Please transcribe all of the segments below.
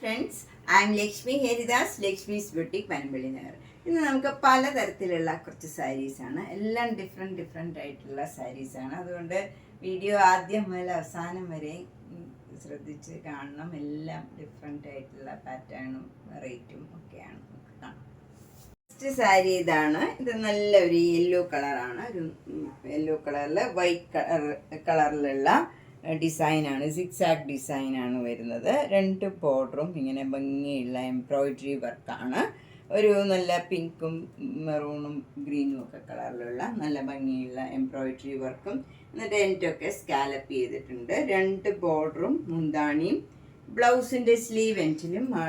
Friends, I M Lakshmi Haridas, Lakshmi's boutique, Panampilly Nagar. ഇന്ന് നമുക്ക് പലതരത്തിലുള്ള കുറച്ച് സാരീസാണ്. എല്ലാം ഡിഫറെൻ്റ് ആയിട്ടുള്ള സാരീസാണ്. അതുകൊണ്ട് വീഡിയോ ആദ്യം മുതൽ അവസാനം വരെ ശ്രദ്ധിച്ച് കാണണം. എല്ലാം ഡിഫറെൻ്റ് ആയിട്ടുള്ള പാറ്റേണും റേറ്റും ഒക്കെയാണ് നമുക്ക് കാണാം. ഫസ്റ്റ് സാരി ഇതാണ്. ഇത് നല്ലൊരു യെല്ലോ കളറാണ്. ഒരു യെല്ലോ കളറിൽ വൈറ്റ് കളറിലുള്ള ഡിസൈനാണ്. സിക്സാക് ഡിസൈനാണ് വരുന്നത്. രണ്ട് ബോർഡറും ഇങ്ങനെ ഭംഗിയുള്ള എംബ്രോയിഡറി വർക്കാണ്. ഒരു നല്ല പിങ്കും മെറൂണും ഗ്രീനും ഒക്കെ കളറിലുള്ള നല്ല ഭംഗിയുള്ള എംബ്രോയിഡറി വർക്കും എന്നിട്ട് എൻറ്റൊക്കെ സ്കാലപ്പ് ചെയ്തിട്ടുണ്ട്. രണ്ട് ബോർഡറും മുന്താണിയും ബ്ലൗസിൻ്റെ സ്ലീവ് എൻറ്റിലും ആ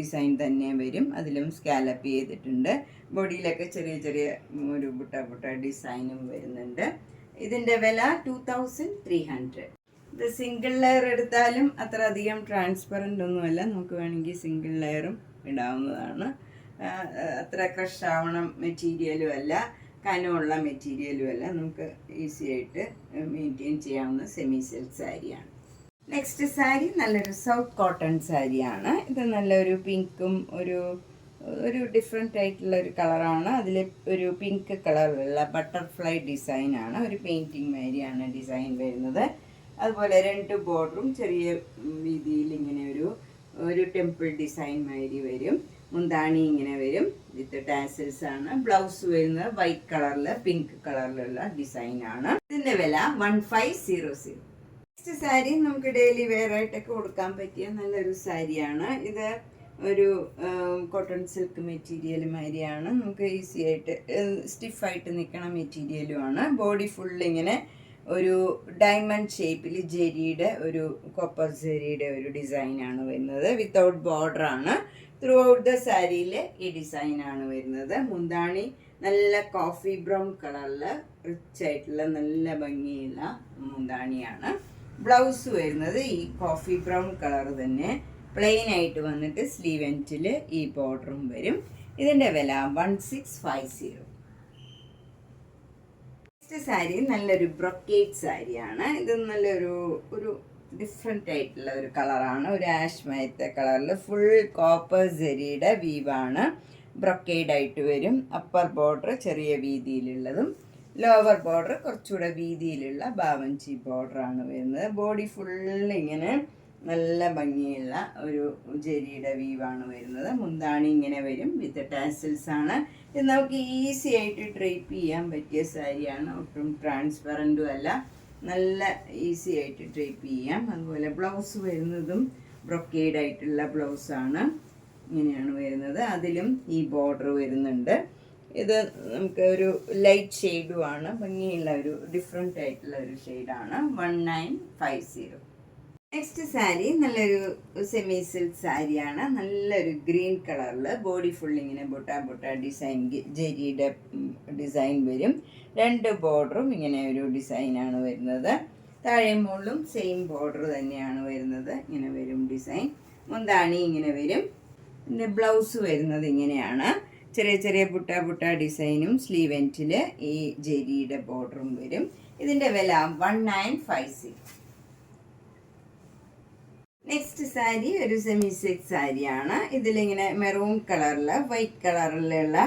ഡിസൈൻ തന്നെ വരും. അതിലും സ്കാലപ്പ് ചെയ്തിട്ടുണ്ട്. ബോഡിയിലൊക്കെ ചെറിയ ചെറിയ ഒരു ബുട്ട ഡിസൈനും വരുന്നുണ്ട്. ഇതിൻ്റെ വില 2300. ഇത് സിംഗിൾ ലെയർ എടുത്താലും അത്ര അധികം ട്രാൻസ്പെറൻ്റ് ഒന്നുമല്ല. നമുക്ക് വേണമെങ്കിൽ സിംഗിൾ ലെയറും ഇടാവുന്നതാണ്. അത്ര ക്രഷ് ആവണം മെറ്റീരിയലും അല്ല, കനമുള്ള മെറ്റീരിയലും അല്ല. നമുക്ക് ഈസി ആയിട്ട് മെയിൻറ്റെയിൻ ചെയ്യാവുന്ന സെമി സിൽക്ക് സാരിയാണ്. നെക്സ്റ്റ് സാരി നല്ലൊരു സൗത്ത് കോട്ടൺ സാരിയാണ്. ഇത് നല്ലൊരു പിങ്കും ഒരു ഡിഫറെൻ്റ് ആയിട്ടുള്ള ഒരു കളറാണ്. അതിൽ ഒരു പിങ്ക് കളറിലുള്ള ബട്ടർഫ്ലൈ ഡിസൈനാണ്. ഒരു പെയിൻറ്റിങ് മാതിരിയാണ് ഡിസൈൻ വരുന്നത്. അതുപോലെ രണ്ട് ബോർഡറും ചെറിയ രീതിയിൽ ഇങ്ങനെ ഒരു ടെമ്പിൾ ഡിസൈൻ മാതിരി വരും. മുന്താണി ഇങ്ങനെ വരും വിത്ത് ടാസൽസ് ആണ്. ബ്ലൗസ് വരുന്നത് വൈറ്റ് കളറിൽ പിങ്ക് കളറിലുള്ള ഡിസൈനാണ്. ഇതിൻ്റെ വില 1500. നെക്സ്റ്റ് സാരി നമുക്ക് ഡെയിലി വെയർ ആയിട്ടൊക്കെ കൊടുക്കാൻ പറ്റിയ നല്ലൊരു സാരിയാണ്. ഇത് ഒരു കോട്ടൺ സിൽക്ക് മെറ്റീരിയൽ മാതിരിയാണ്. നമുക്ക് ഈസി ആയിട്ട് സ്റ്റിഫായിട്ട് നിൽക്കണ മെറ്റീരിയലുമാണ്. ബോഡി ഫുള്ളിങ്ങനെ ഒരു ഡയമണ്ട് ഷേപ്പിൽ ജെരിയുടെ ഒരു കോപ്പർ ജെരിയുടെ ഒരു ഡിസൈനാണ് വരുന്നത്. വിത്തൗട്ട് ബോർഡറാണ്. ത്രൂ ഔട്ട് ദ സാരിയിൽ ഈ ഡിസൈനാണ് വരുന്നത്. മുന്താണി നല്ല കോഫി ബ്രൗൺ കളറിൽ റിച്ച് ആയിട്ടുള്ള നല്ല ഭംഗിയുള്ള മുന്താണിയാണ്. ബ്ലൗസ് വരുന്നത് ഈ കോഫി ബ്രൗൺ കളർ തന്നെ പ്ലെയിൻ ആയിട്ട് വന്നിട്ട് സ്ലീവ് എൻറ്റിൽ ഈ ബോർഡറും വരും. ഇതിൻ്റെ വില 1650. സാരി നല്ലൊരു ബ്രൊക്കേഡ് സാരിയാണ്. ഇത് നല്ലൊരു ഡിഫറെൻ്റ് ആയിട്ടുള്ള ഒരു കളറാണ്. ഒരു ആഷ് മയത്തെ കളറിൽ ഫുൾ കോപ്പർ ജെരിയുടെ വീവാണ്. ബ്രൊക്കേഡ് ആയിട്ട് വരും. അപ്പർ ബോർഡർ ചെറിയ വീതിയിലുള്ളതും ലോവർ ബോർഡർ കുറച്ചുകൂടെ വീതിയിലുള്ള ബാവഞ്ചി ബോർഡറാണ് വരുന്നത്. ബോഡി ഫുള്ളിങ്ങനെ നല്ല ഭംഗിയുള്ള ഒരു ജെരിയുടെ വീവാണ് വരുന്നത്. മുന്താണി ഇങ്ങനെ വരും വിത്ത് ടാസൽസ് ആണ്. ഇത് നമുക്ക് ഈസി ആയിട്ട് ഡ്രൈപ്പ് ചെയ്യാൻ പറ്റിയ സാരിയാണ്. ഒട്ടും ട്രാൻസ്പെറൻറ്റും അല്ല, നല്ല ഈസി ആയിട്ട് ഡ്രൈപ്പ് ചെയ്യാം. അതുപോലെ ബ്ലൗസ് വരുന്നതും ബ്രൊക്കേഡ് ആയിട്ടുള്ള ബ്ലൗസാണ്. ഇങ്ങനെയാണ് വരുന്നത്. അതിലും ഈ ബോർഡർ വരുന്നുണ്ട്. ഇത് നമുക്ക് ഒരു ലൈറ്റ് ഷെയ്ഡുമാണ്. ഭംഗിയുള്ള ഒരു ഡിഫറെൻ്റ് ആയിട്ടുള്ള ഒരു ഷെയ്ഡാണ്. 1950. നെക്സ്റ്റ് സാരി നല്ലൊരു സെമി സിൽക്ക് സാരിയാണ്. നല്ലൊരു ഗ്രീൻ കളറിൽ ബോഡി ഫുള്ളിങ്ങനെ ബുട്ട ഡിസൈൻ ജെരിയുടെ ഡിസൈൻ വരും. രണ്ട് ബോർഡറും ഇങ്ങനെ ഒരു ഡിസൈനാണ് വരുന്നത്. താഴെ മുകളിലും സെയിം ബോർഡർ തന്നെയാണ് വരുന്നത്. ഇങ്ങനെ വരും ഡിസൈൻ. മുന്താണി ഇങ്ങനെ വരും. പിന്നെ ബ്ലൗസ് വരുന്നത് ഇങ്ങനെയാണ്. ചെറിയ ചെറിയ ബുട്ട ഡിസൈനും സ്ലീവ് എൻറ്റിൽ ഈ ജെരിയുടെ ബോർഡറും വരും. ഇതിൻ്റെ വില 1950. നെക്സ്റ്റ് സാരി ഒരു സെമി സിൽക്ക് സാരിയാണ്. ഇതിലിങ്ങനെ മെറൂൺ കളറിൽ വൈറ്റ് കളറിലുള്ള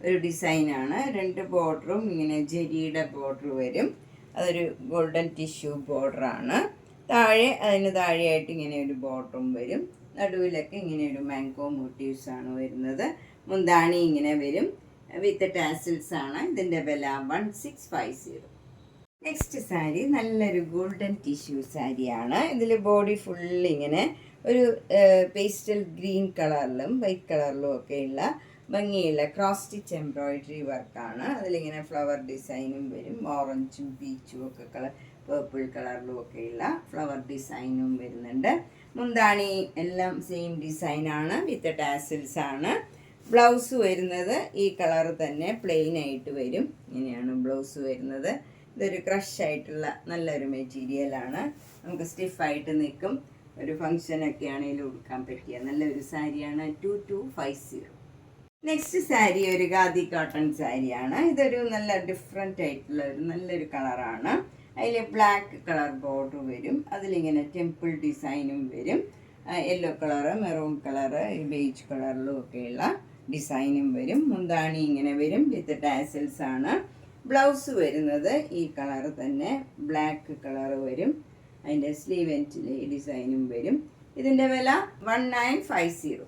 ഒരു ഡിസൈനാണ്. രണ്ട് ബോർഡറും ഇങ്ങനെ ജെരിയുടെ ബോർഡർ വരും. അതൊരു ഗോൾഡൻ ടിഷ്യൂ ബോർഡറാണ്. അതിന് താഴെയായിട്ട് ഇങ്ങനെ ഒരു ബോർഡറും വരും. നടുവിലൊക്കെ ഇങ്ങനെ ഒരു മാംഗോ മോട്ടീവ്സാണ് വരുന്നത്. മുന്താണി ഇങ്ങനെ വരും വിത്ത് ടാസിൽസ് ആണ്. ഇതിൻ്റെ വില 1650. നെക്സ്റ്റ് സാരി നല്ലൊരു ഗോൾഡൻ ടിഷ്യൂ സാരിയാണ്. ഇതിൽ ബോഡി ഫുള്ളിങ്ങനെ ഒരു പേസ്റ്റൽ ഗ്രീൻ കളറിലും വൈറ്റ് കളറിലും ഒക്കെയുള്ള ഭംഗിയുള്ള ക്രോസ് സ്റ്റിച്ച് എംബ്രോയിഡറി വർക്കാണ്. അതിലിങ്ങനെ ഫ്ലവർ ഡിസൈനും വരും. ഓറഞ്ചും പീച്ചും ഒക്കെ പേർപ്പിൾ കളറിലും ഒക്കെയുള്ള ഫ്ലവർ ഡിസൈനും വരുന്നുണ്ട്. മുന്താണി എല്ലാം സെയിം ഡിസൈനാണ് വിത്ത് ടാസിൽസ് ആണ്. ബ്ലൗസ് വരുന്നത് ഈ കളർ തന്നെ പ്ലെയിൻ ആയിട്ട് വരും. ഇങ്ങനെയാണ് ബ്ലൗസ് വരുന്നത്. ഇതൊരു ക്രഷ് ആയിട്ടുള്ള നല്ലൊരു മെറ്റീരിയലാണ്. നമുക്ക് സ്റ്റിഫായിട്ട് നിൽക്കും. ഒരു ഫങ്ഷനൊക്കെ ആണെങ്കിലും ഉടുക്കാൻ പറ്റിയ നല്ലൊരു സാരിയാണ്. 2250. നെക്സ്റ്റ് സാരി ഒരു ഖാദി കോട്ടൺ സാരിയാണ്. ഇതൊരു നല്ല ഡിഫറെൻ്റ് ആയിട്ടുള്ള ഒരു നല്ലൊരു കളറാണ്. അതിൽ ബ്ലാക്ക് കളർ ബോർഡർ വരും. അതിലിങ്ങനെ ടെമ്പിൾ ഡിസൈനും വരും. Yellow colour, maroon colour, beige കളറിലും ഒക്കെയുള്ള ഡിസൈനും വരും. മുന്താണി ഇങ്ങനെ വരും വിത്ത് ടാസൽസ് ആണ്. ബ്ലൗസ് വരുന്നത് ഈ കളറ് തന്നെ, ബ്ലാക്ക് കളറ് വരും. അതിൻ്റെ സ്ലീവ് എൻഡിൽ ഈ ഡിസൈനും വരും. ഇതിൻ്റെ വില 1950.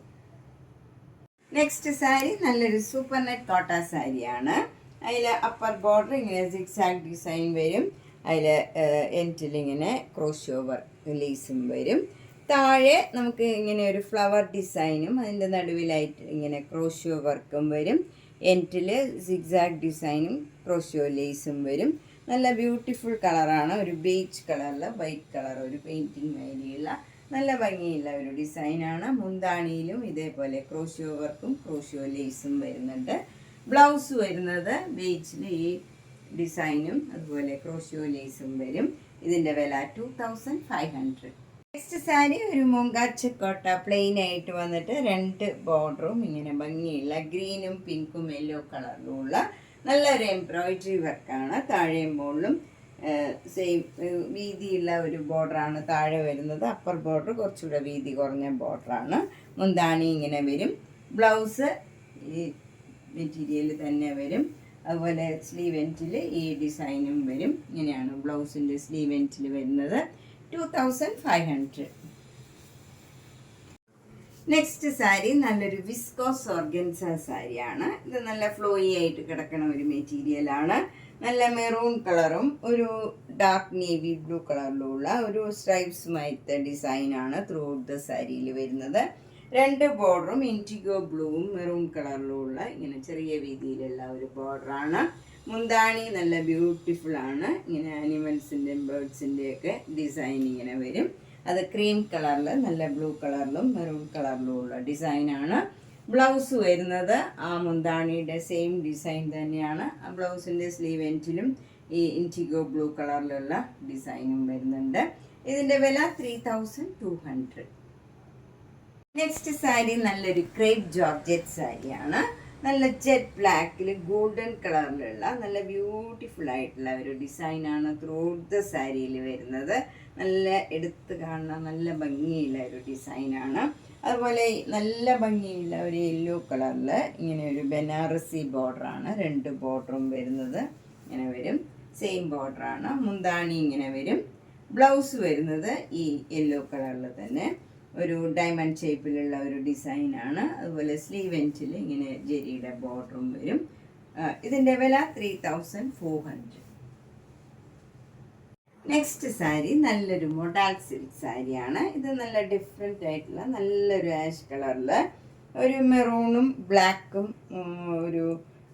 നെക്സ്റ്റ് സാരി നല്ലൊരു സൂപ്പർ നെറ്റ് കോട്ട സാരിയാണ്. അതിൽ അപ്പർ ബോർഡർ ഇങ്ങനെ സിക്സാഗ് ഡിസൈൻ വരും. അതിൽ എൻഡിൽ ഇങ്ങനെ ക്രോഷ്യോ വർക്ക് ലേസും വരും. താഴെ നമുക്ക് ഇങ്ങനെ ഒരു ഫ്ലവർ ഡിസൈനും അതിൻ്റെ നടുവിലായിട്ട് ഇങ്ങനെ ക്രോഷ്യോ വർക്കും വരും. എൻഡിൽ സിക്സാഗ് ഡിസൈനും ക്രോഷ്യോ ലേസും വരും. നല്ല ബ്യൂട്ടിഫുൾ കളറാണ്. ഒരു ബേജ് കളറിൽ വൈറ്റ് കളർ, ഒരു പെയിൻറ്റിങ് വേണ്ടിയുള്ള നല്ല ഭംഗിയുള്ള ഒരു ഡിസൈനാണ്. മുന്താണിയിലും ഇതേപോലെ ക്രോഷ്യോ വർക്കും ക്രോഷ്യോ ലേസും വരുന്നുണ്ട്. ബ്ലൗസ് വരുന്നത് ബേജിൽ ഈ ഡിസൈനും അതുപോലെ ക്രോഷ്യോ ലേസും വരും. ഇതിൻ്റെ വില 2500. നെക്സ്റ്റ് സാരി ഒരു മൂങ്കാച്ചക്കോട്ട പ്ലെയിൻ ആയിട്ട് വന്നിട്ട് 2 ബോർഡറും ഇങ്ങനെ ഭംഗിയുള്ള ഗ്രീനും പിങ്കും യെല്ലോ കളറിലുമുള്ള നല്ലൊരു എംബ്രോയിഡറി വർക്കാണ്. താഴെയും മുകളിലും സെയിം വീതിയുള്ള ഒരു ബോർഡറാണ് താഴെ വരുന്നത്. അപ്പർ ബോർഡർ കുറച്ചുകൂടെ വീതി കുറഞ്ഞ ബോർഡറാണ്. മുന്താണി ഇങ്ങനെ വരും. ബ്ലൗസ് ഈ മെറ്റീരിയൽ തന്നെ വരും. അതുപോലെ സ്ലീവ് എൻഡിൽ ഈ ഡിസൈനും വരും. ഇങ്ങനെയാണ് ബ്ലൗസിൻ്റെ സ്ലീവ് എൻഡിൽ വരുന്നത്. 2500. നെക്സ്റ്റ് സാരി നല്ലൊരു വിസ്കോസ് ഓർഗൻസ സാരിയാണ്. ഇത് നല്ല ഫ്ലോയി ആയിട്ട് കിടക്കുന്ന ഒരു മെറ്റീരിയലാണ്. നല്ല മെറൂൺ കളറും ഒരു ഡാർക്ക് നേവി ബ്ലൂ കളറിലുള്ള ഒരു സ്ട്രൈപ്സുമായിട്ട് ഡിസൈനാണ് ത്രൂ ഔട്ട് ദ സാരിയിൽ വരുന്നത്. 2 ബോർഡറും ഇൻഡിഗോ ബ്ലൂവും മെറൂൺ കളറിലുള്ള ഇങ്ങനെ ചെറിയ രീതിയിലുള്ള ഒരു ബോർഡറാണ്. മുന്താണി നല്ല ബ്യൂട്ടിഫുൾ ആണ്. ഇങ്ങനെ ആനിമൽസിൻ്റെയും ബേർഡ്സിൻ്റെയൊക്കെ ഡിസൈൻ ഇങ്ങനെ വരും. അത് ക്രീം കളറിൽ നല്ല ബ്ലൂ കളറിലും മെറൂൺ കളറിലും ഉള്ള ഡിസൈനാണ്. ബ്ലൗസ് വരുന്നത് ആ മുന്താണിയുടെ സെയിം ഡിസൈൻ തന്നെയാണ്. ആ ബ്ലൗസിൻ്റെ സ്ലീവ് എൻഡിലും ഈ ഇൻഡിഗോ ബ്ലൂ കളറിലുള്ള ഡിസൈനും വരുന്നുണ്ട്. ഇതിൻ്റെ വില 3200. നെക്സ്റ്റ് സാരി നല്ലൊരു ക്രേപ്പ് ജോർജറ്റ് സാരിയാണ്. നല്ല ജെറ്റ് ബ്ലാക്കിൽ ഗോൾഡൻ കളറിലുള്ള നല്ല ബ്യൂട്ടിഫുൾ ആയിട്ടുള്ള ഒരു ഡിസൈനാണ് ത്രൂ ഔട്ട് ദ സാരിയിൽ വരുന്നത്. നല്ല എടുത്ത് കാണുന്ന നല്ല ഭംഗിയുള്ള ഒരു ഡിസൈനാണ്. അതുപോലെ നല്ല ഭംഗിയുള്ള ഒരു യെല്ലോ കളറിൽ ഇങ്ങനെ ഒരു ബനാറസി ബോർഡറാണ്. 2 ബോർഡറും വരുന്നത് ഇങ്ങനെ വരും. സെയിം ബോർഡറാണ്. മുന്താണി ഇങ്ങനെ വരും. ബ്ലൗസ് വരുന്നത് ഈ യെല്ലോ കളറിൽ തന്നെ ഒരു ഡയമണ്ട് ഷേപ്പിലുള്ള ഒരു ഡിസൈനാണ്. അതുപോലെ സ്ലീവ് എൻഡിൽ ഇങ്ങനെ ജെരിയുടെ ബോർഡറും വരും. ഇതിൻ്റെ വില 3400. നെക്സ്റ്റ് സാരി നല്ലൊരു മൊഡാൽ സിൽക്ക് സാരിയാണ്. ഇത് നല്ല ഡിഫറെൻ്റ് ആയിട്ടുള്ള നല്ലൊരു ആഷ് കളറിൽ ഒരു മെറൂണും ബ്ലാക്കും ഒരു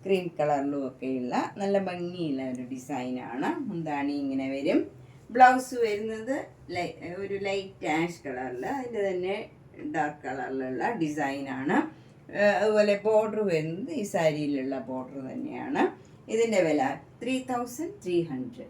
ക്രീം കളറിലും ഒക്കെയുള്ള നല്ല ഭംഗിയുള്ള ഒരു ഡിസൈനാണ്. മുന്താണി ഇങ്ങനെ വരും. ബ്ലൗസ് വരുന്നത് ഒരു ലൈറ്റ് ആഷ് കളറിൽ അതിൻ്റെ തന്നെ ഡാർക്ക് കളറിലുള്ള ഡിസൈനാണ്. അതുപോലെ ബോർഡർ വരുന്നത് ഈ സാരിയിലുള്ള ബോർഡർ തന്നെയാണ്. ഇതിൻ്റെ വില 3300.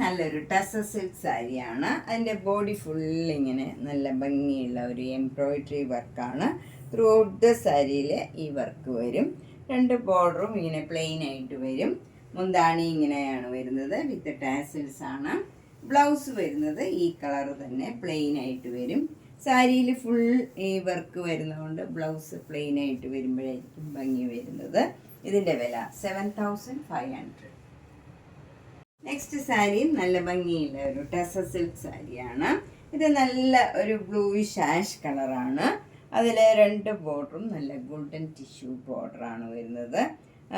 നല്ലൊരു ടസർ സിൽക്ക് സാരിയാണ്. അതിൻ്റെ ബോഡി ഫുള്ളിങ്ങനെ നല്ല ഭംഗിയുള്ള ഒരു എംബ്രോയിഡറി വർക്കാണ്. ത്രൂ ഔട്ട് ദ സാരിയിൽ ഈ വർക്ക് വരും. 2 ബോർഡറും ഇങ്ങനെ പ്ലെയിൻ ആയിട്ട് വരും. മുന്താണി ഇങ്ങനെയാണ് വരുന്നത് വിത്ത് ടാസിൽസ് ആണ്. ബ്ലൗസ് വരുന്നത് ഈ കളർ തന്നെ പ്ലെയിൻ ആയിട്ട് വരും. സാരിയിൽ ഫുൾ ഈ വർക്ക് വരുന്നതുകൊണ്ട് ബ്ലൗസ് പ്ലെയിൻ ആയിട്ട് വരുമ്പോഴായിരിക്കും ഭംഗി വരുന്നത്. ഇതിൻ്റെ വില 7500. നെക്സ്റ്റ് സാരിയും നല്ല ഭംഗിയുള്ള ഒരു ടസർ സിൽക്ക് സാരിയാണ്. ഇത് നല്ല ഒരു ബ്ലൂയിഷ് ആഷ് കളറാണ്. അതിൽ 2 ബോർഡറും നല്ല ഗോൾഡൻ ടിഷ്യൂ ബോർഡറാണ് വരുന്നത്.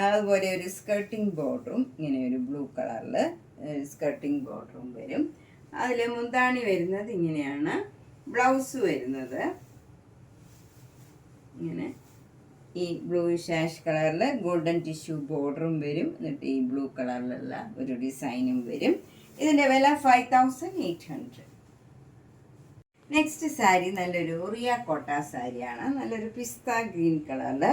അതുപോലെ ഒരു സ്കർട്ടിങ് ബോർഡറും ഇങ്ങനെ ഒരു ബ്ലൂ കളറിൽ സ്കർട്ടിങ് ബോർഡറും വരും. അതിൽ മുന്താണി വരുന്നത് ഇങ്ങനെയാണ്. ബ്ലൗസ് വരുന്നത് ഇങ്ങനെ ഈ ബ്ലൂയിഷ് ആഷ് കളറിൽ ഗോൾഡൻ ടിഷ്യൂ ബോർഡറും വരും. എന്നിട്ട് ഈ ബ്ലൂ കളറിലുള്ള ഒരു ഡിസൈനും വരും. ഇതിൻ്റെ വില 5800. നെക്സ്റ്റ് സാരി നല്ലൊരു റിയ കോട്ട സാരിയാണ്. നല്ലൊരു പിസ്ത ഗ്രീൻ കളറിൽ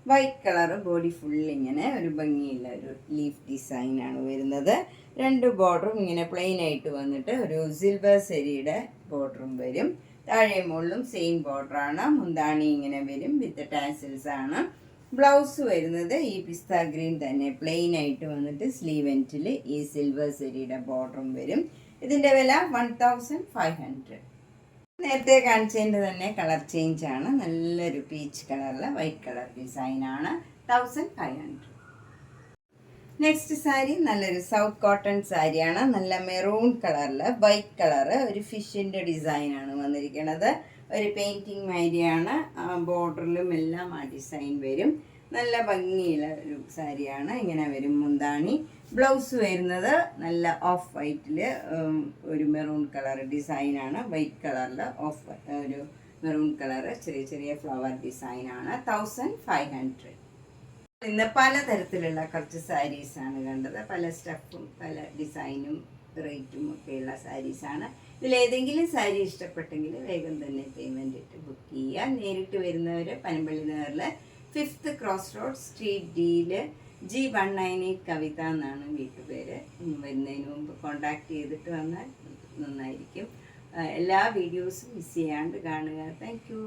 വൈറ്റ് കളർ ബോഡി ഫുൾ ഇങ്ങനെ ഒരു ഭംഗിയുള്ള ഒരു ലീഫ് ഡിസൈനാണ് വരുന്നത്. 2 ബോർഡറും ഇങ്ങനെ പ്ലെയിൻ ആയിട്ട് വന്നിട്ട് ഒരു സിൽവർ സെരിയുടെ ബോർഡറും വരും. താഴെ മുകളിലും സെയിം ബോർഡറാണ്. മുന്താണി ഇങ്ങനെ വരും വിത്ത് ടാസിൽസ് ആണ്. ബ്ലൗസ് വരുന്നത് ഈ പിസ്ത ഗ്രീൻ തന്നെ പ്ലെയിൻ ആയിട്ട് വന്നിട്ട് സ്ലീവ് എൻഡിൽ ഈ സിൽവർ സെരിയുടെ ബോർഡറും വരും. ഇതിൻ്റെ വില 1500. നേരത്തെ കാണിച്ചതിൻ്റെ തന്നെ കളർ ചേഞ്ച് ആണ്. നല്ലൊരു പീച്ച് കളറിൽ വൈറ്റ് കളർ ഡിസൈനാണ്. 1500. നെക്സ്റ്റ് സാരി നല്ലൊരു സൗത്ത് കോട്ടൺ സാരിയാണ്. നല്ല മെറൂൺ കളറിൽ വൈറ്റ് കളറ് ഒരു ഫിഷിൻ്റെ ഡിസൈനാണ് വന്നിരിക്കുന്നത്. ഒരു പെയിൻറ്റിങ് മാതിരിയാണ്. ബോർഡറിലും എല്ലാം ആ ഡിസൈൻ വരും. നല്ല ഭംഗിയുള്ള ഒരു സാരിയാണ്. ഇങ്ങനെ വരും മുന്താണി. ബ്ലൗസ് വരുന്നത് നല്ല ഓഫ് വൈറ്റിൽ ഒരു മെറൂൺ കളർ ഡിസൈനാണ്. വൈറ്റ് കളറിൽ ഒരു മെറൂൺ കളറ് ചെറിയ ചെറിയ ഫ്ലവർ ഡിസൈനാണ്. 1500. ഇന്ന് പലതരത്തിലുള്ള കുറച്ച് സാരീസാണ് കണ്ടത്. പല സ്റ്റഫും പല ഡിസൈനും റേറ്റും ഒക്കെയുള്ള സാരീസാണ്. ഇതിലേതെങ്കിലും സാരി ഇഷ്ടപ്പെട്ടെങ്കിൽ വേഗം തന്നെ പേയ്മെൻറ്റ് ഇട്ട് ബുക്ക് ചെയ്യുക. നേരിട്ട് വരുന്നവർ പനമ്പള്ളി നഗറിൽ 5th ക്രോസ് റോഡ് സ്ട്രീറ്റ് ഡിയിൽ G198 കവിത എന്നാണ് വീട്ടുപേര്. വരുന്നതിന് മുമ്പ് കോണ്ടാക്ട് ചെയ്തിട്ട് വന്നാൽ നന്നായിരിക്കും. എല്ലാ വീഡിയോസും മിസ് ചെയ്യാണ്ട് കാണുക. Thank you.